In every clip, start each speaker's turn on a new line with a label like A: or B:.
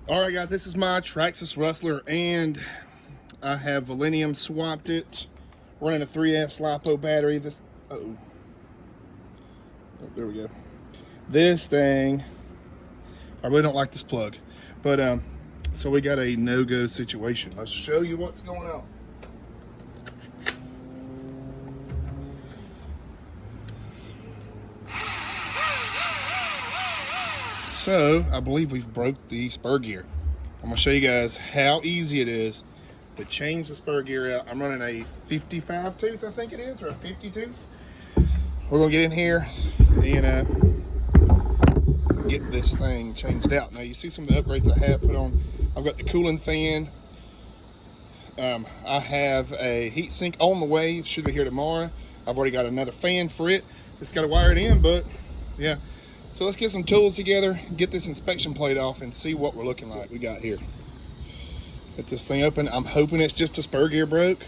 A: All right, guys, this is my Traxxas Rustler, and I have Millennium swapped it, running a 3S LiPo battery. Oh, there we go. This thing, I really don't like this plug, but so we got a no-go situation. Let's show you what's going on. So I believe we've broke the spur gear. I'm gonna show you guys how easy it is to change the spur gear out. I'm running a 55 tooth, I think it is, or a 50 tooth. We're gonna get in here and get this thing changed out. Now you see some of the upgrades I have put on. I've got the cooling fan. I have a heat sink on the way. It should be here tomorrow. I've already got another fan for it. Just got to wire it in, but yeah. So let's get some tools together, get this inspection plate off, and see what we're looking like. We got here. Get this thing open. I'm hoping it's just a spur gear broke,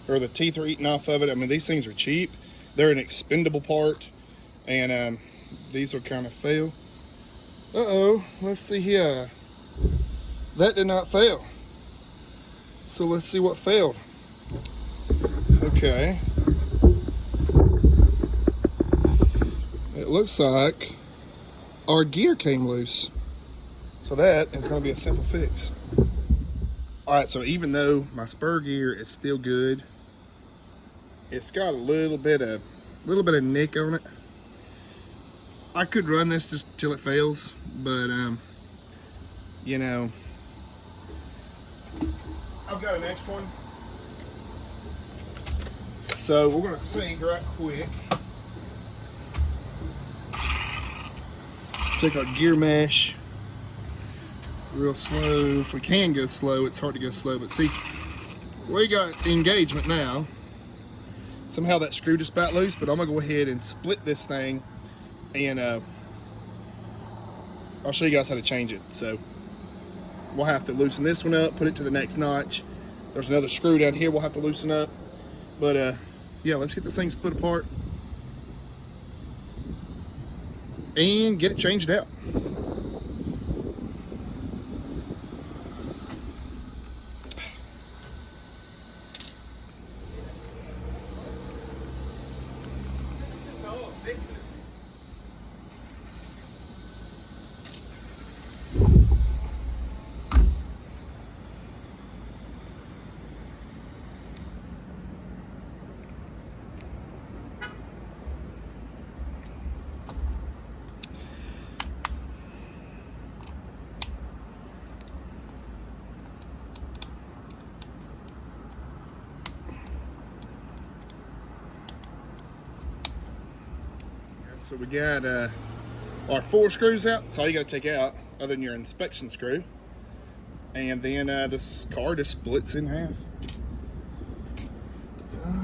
A: or the teeth are eating off of it. I mean, these things are cheap. They're an expendable part, and these will kind of fail. Uh-oh, let's see here. That did not fail. So let's see what failed. Okay. It looks like our gear came loose. So that is going to be a simple fix. All right, so even though my spur gear is still good, it's got a little bit of nick on it. I could run this just till it fails, but you know, I've got an extra one. So we're going to see right quick. Take our gear mesh real slow. If we can go slow, it's hard to go slow, but see, we got engagement now. Somehow that screw just bat loose, but I'm gonna go ahead and split this thing, and I'll show you guys how to change it. So we'll have to loosen this one up, put it to the next notch. There's another screw down here we'll have to loosen up, but yeah, let's get this thing split apart and get it changed out. So we got our 4 screws out. That's all you got to take out, other than your inspection screw. And then this car just splits in half.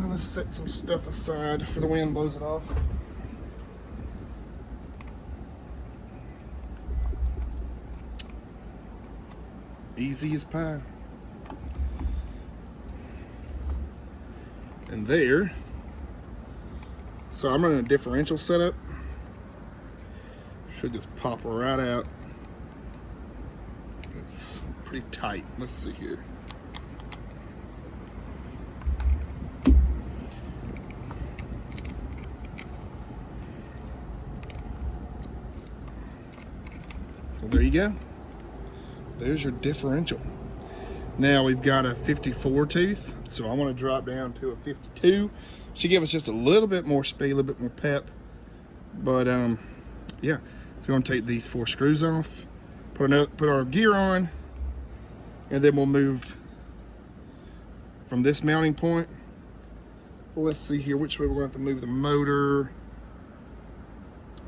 A: Let's set some stuff aside for the wind blows it off. Easy as pie. And there. So I'm running a differential setup. Should just pop right out. It's pretty tight. Let's see here. So there you go. There's your differential. Now we've got a 54 tooth, so I want to drop down to a 52. Should give us just a little bit more speed, a little bit more pep. But yeah, so we're going to take these 4 screws off, put our gear on, and then we'll move from this mounting point. Well, let's see here which way we're going to have to move the motor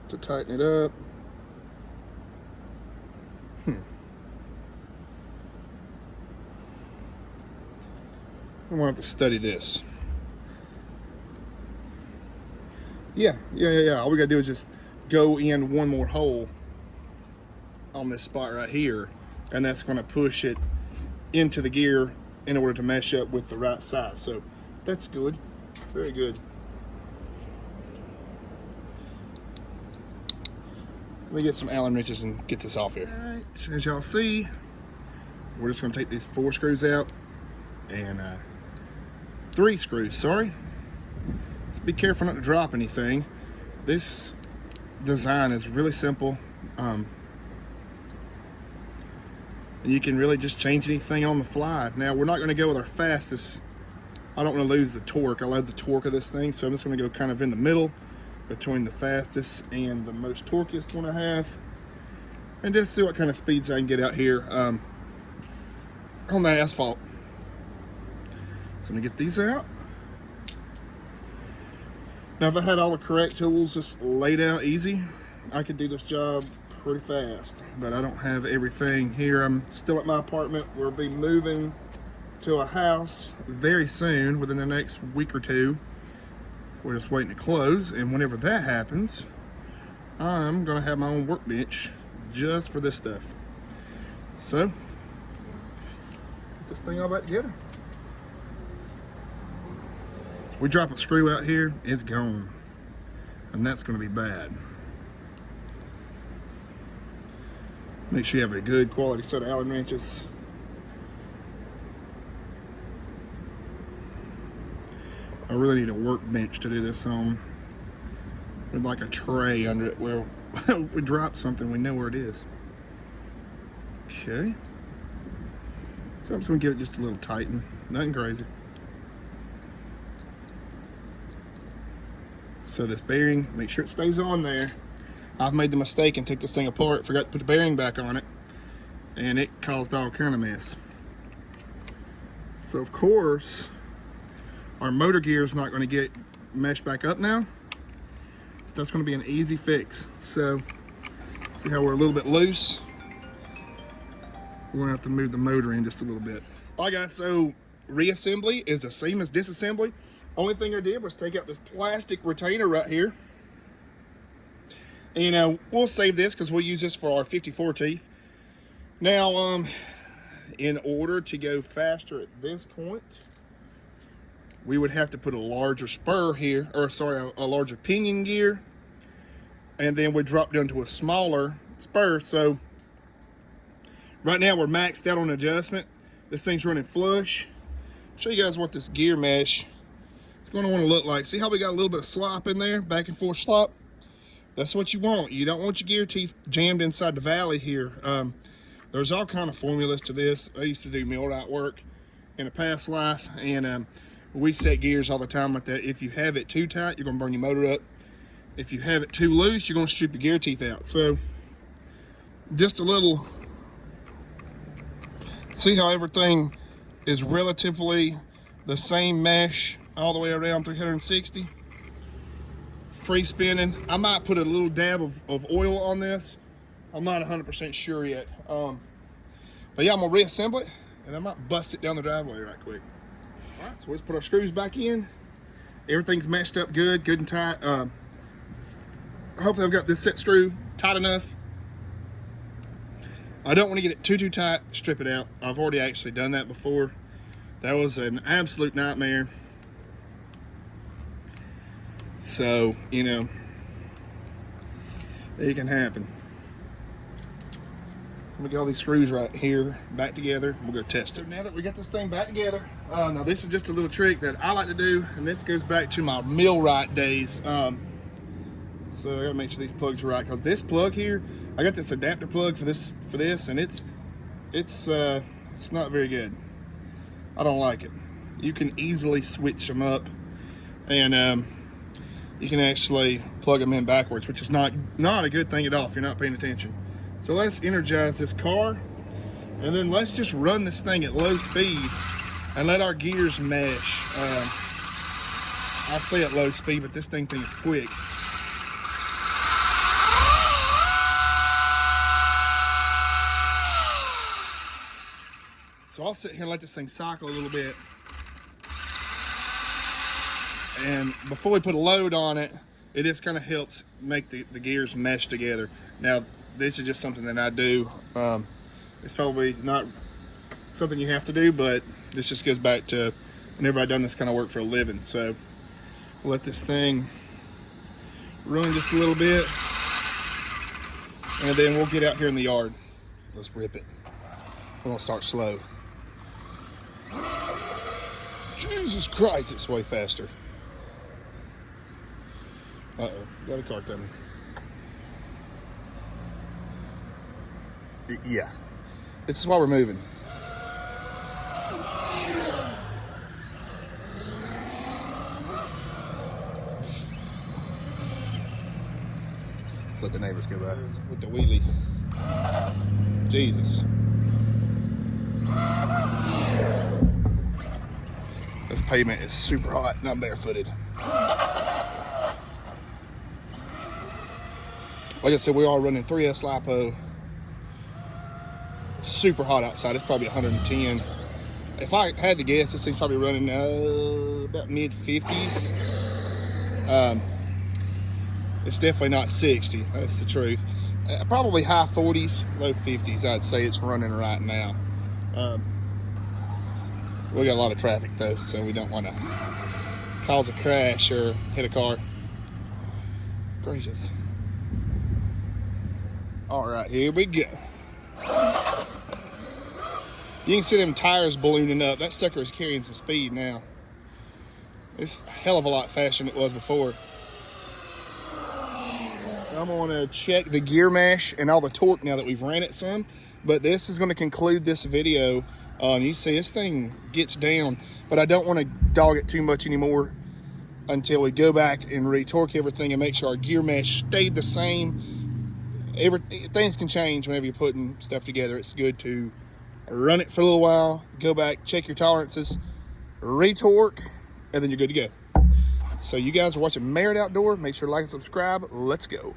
A: to tighten it up. I'm going to have to study this. Yeah. All we got to do is just go in one more hole on this spot right here, and that's going to push it into the gear in order to mesh up with the right size. So that's good. Very good. So let me get some Allen wrenches and get this off here. All right, as y'all see, We're just going to take these 4 screws out, and 3 screws, sorry. Just be careful not to drop anything. This design is really simple. You can really just change anything on the fly. Now, we're not going to go with our fastest. I don't want to lose the torque. I love the torque of this thing, so I'm just going to go kind of in the middle between the fastest and the most torqueous one I have, and just see what kind of speeds I can get out here on the asphalt. So I'm going to get these out. Now, if I had all the correct tools just laid out easy, I could do this job pretty fast, but I don't have everything here. I'm still at my apartment. We'll be moving to a house very soon, within the next week or 2. We're just waiting to close, and whenever that happens, I'm gonna have my own workbench just for this stuff. So, get this thing all back together. So we drop a screw out here, it's gone, and that's gonna be bad. Make sure you have a good quality set of Allen wrenches. I really need a workbench to do this on, with like a tray under it where if we drop something, we know where it is. Okay. So I'm just gonna give it just a little tighten, nothing crazy. So this bearing, make sure it stays on there. I've made the mistake and took this thing apart, forgot to put the bearing back on it, and it caused all kind of mess. So of course, our motor gear is not going to get meshed back up now. That's going to be an easy fix. So, see how we're a little bit loose? We're going to have to move the motor in just a little bit. All right, guys, so reassembly is the same as disassembly. Only thing I did was take out this plastic retainer right here. And we'll save this because we'll use this for our 54 teeth. Now, in order to go faster at this point, we would have to put a larger spur here, or sorry, a larger pinion gear, and then we drop down to a smaller spur. So right now we're maxed out on adjustment. This thing's running flush. Show you guys what this gear mesh is going to want to look like. See how we got a little bit of slop in there, back and forth slop? That's what you want. You don't want your gear teeth jammed inside the valley here. There's all kind of formulas to this. I used to do millwright work in a past life, and we set gears all the time like that. If you have it too tight, you're gonna burn your motor up. If you have it too loose, you're gonna strip your gear teeth out. So just a little, see how everything is relatively the same mesh all the way around 360. Free spinning. I might put a little dab of oil on this. I'm not 100% sure yet. But yeah, I'm gonna reassemble it, and I might bust it down the driveway right quick. All right, so let's put our screws back in. Everything's meshed up good and tight. Hopefully I've got this set screw tight enough. I don't want to get it too tight, strip it out. I've already actually done that before. That was an absolute nightmare. So, you know, it can happen. I'm gonna get all these screws right here back together. We'll go test it. So now that we got this thing back together, now this is just a little trick that I like to do, and this goes back to my millwright days. So I gotta make sure these plugs are right, because this plug here, I got this adapter plug for this, and it's not very good. I don't like it. You can easily switch them up, and you can actually plug them in backwards, which is not a good thing at all if you're not paying attention. So let's energize this car, and then let's just run this thing at low speed and let our gears mesh. I say at low speed, but this thing is quick. So I'll sit here and let this thing cycle a little bit. And before we put a load on it, it just kind of helps make the gears mesh together. Now, this is just something that I do. It's probably not something you have to do, but this just goes back to whenever I've done this kind of work for a living. So we'll let this thing run just a little bit, and then we'll get out here in the yard. Let's rip it. We're gonna start slow. Jesus Christ, it's way faster. Uh-oh, got a car coming. Yeah, this is why we're moving. Let's let the neighbors go by with the wheelie. Jesus. This pavement is super hot and I'm barefooted. Like I said, we are running 3S LiPo. It's super hot outside. It's probably 110. If I had to guess, this thing's probably running about mid 50s. It's definitely not 60. That's the truth. Probably high 40s, low 50s. I'd say it's running right now. We got a lot of traffic though, so we don't want to cause a crash or hit a car. Gracious. All right, here we go. You can see them tires ballooning up. That sucker is carrying some speed now. It's a hell of a lot faster than it was before. I'm gonna check the gear mesh and all the torque now that we've ran it some, but this is gonna conclude this video. You see this thing gets down, but I don't wanna dog it too much anymore until we go back and retorque everything and make sure our gear mesh stayed the same. Things can change whenever you're putting stuff together. It's good to run it for a little while, go back, check your tolerances, retorque, and then you're good to go. So you guys are watching Merit Outdoor. Make sure to like and subscribe. Let's go.